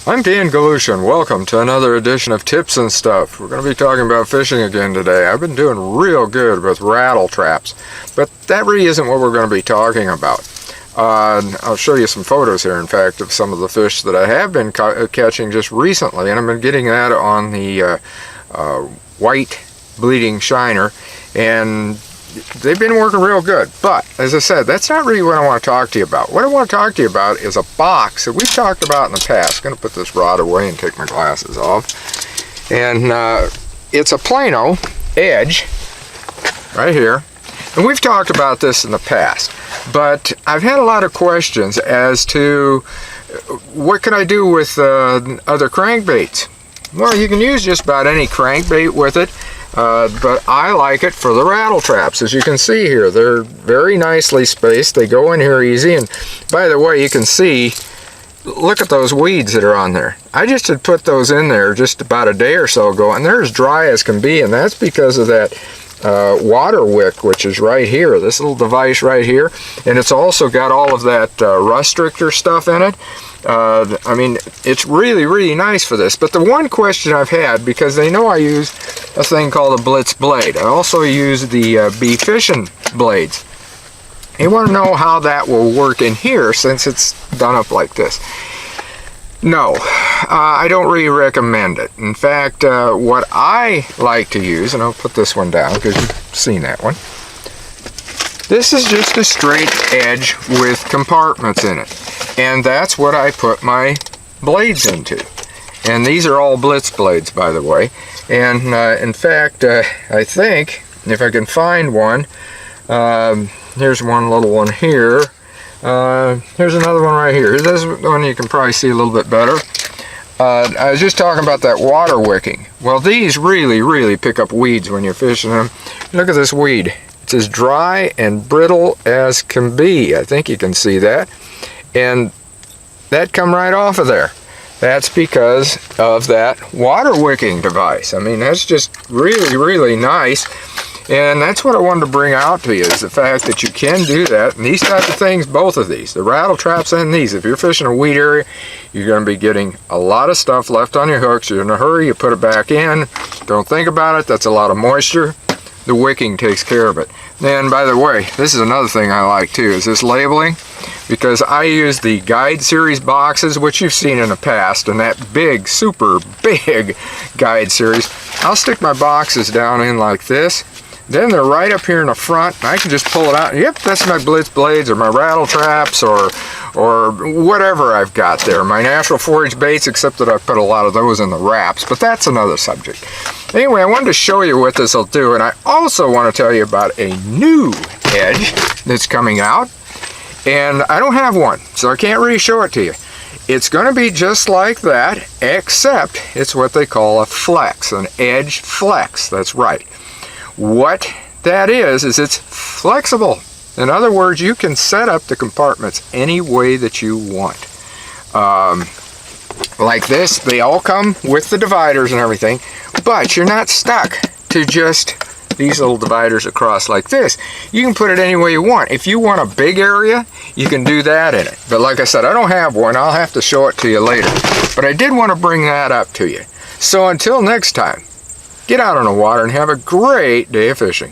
I'm Dan Galusha, and welcome to another edition of Tips and Stuff. We're going to be talking about fishing again today. I've been doing real good with rattle traps, but that really isn't what we're going to be talking about. I'll show you some photos here, in fact, of some of the fish that I have been catching just recently, and I've been getting that on the white bleeding shiner, and they've been working real good. But as I said, that's not really what I want to talk to you about. What I want to talk to you about is a box that we've talked about in the past. I'm going to put this rod away and take my glasses off. And it's a Plano Edge right here. And we've talked about this in the past, but I've had a lot of questions as to what can I do with other crankbaits. Well, you can use just about any crankbait with it. But I like it for the rattle traps. As you can see here, they're very nicely spaced. They go in here easy. And by the way, you can see, look at those weeds that are on there. I just had put those in there just about a day or so ago, and they're as dry as can be, and that's because of that water wick, which is right here, this little device right here. And it's also got all of that rust stricter stuff in it. I mean, it's really, really nice for this. But the one question I've had, because they know I use a thing called a Blitz Blade. I also use the bee fishing blades. They want to know how that will work in here since it's done up like this. No, I don't really recommend it. In fact, what I like to use, and I'll put this one down because you've seen that one. This is just a straight edge with compartments in it. And that's what I put my blades into. And these are all Blitz Blades, by the way. And in fact, I think, if I can find one, here's one little one here. Here's another one right here. This one you can probably see a little bit better. I was just talking about that water wicking. Well, these really, really pick up weeds when you're fishing them. Look at this weed. It's as dry and brittle as can be. I think you can see that. And that come right off of there. That's because of that water wicking device. I mean, that's just really, really nice. And that's what I wanted to bring out to you, is the fact that you can do that. And these types of things, both of these, the rattle traps and these, if you're fishing a weed area, you're going to be getting a lot of stuff left on your hooks. You're in a hurry, you put it back in. Don't think about it. That's a lot of moisture. The wicking takes care of it. And by the way, this is another thing I like too, is this labeling. Because I use the guide series boxes, which you've seen in the past, and that big, super big guide series. I'll stick my boxes down in like this. Then they're right up here in the front, and I can just pull it out. Yep, that's my Blitz Blades or my rattle traps or whatever I've got there. My natural forage baits, except that I put a lot of those in the wraps, but that's another subject. Anyway, I wanted to show you what this will do, and I also want to tell you about a new edge that's coming out. And I don't have one, so I can't really show it to you. It's going to be just like that, except it's what they call a flex, an edge flex. That's right. What that is it's flexible. In other words, you can set up the compartments any way that you want. Like this, they all come with the dividers and everything, but you're not stuck to just these little dividers across like this. You can put it any way you want. If you want a big area, you can do that in it. But like I said, I don't have one. I'll have to show it to you later. But I did want to bring that up to you. So until next time, get out on the water and have a great day of fishing.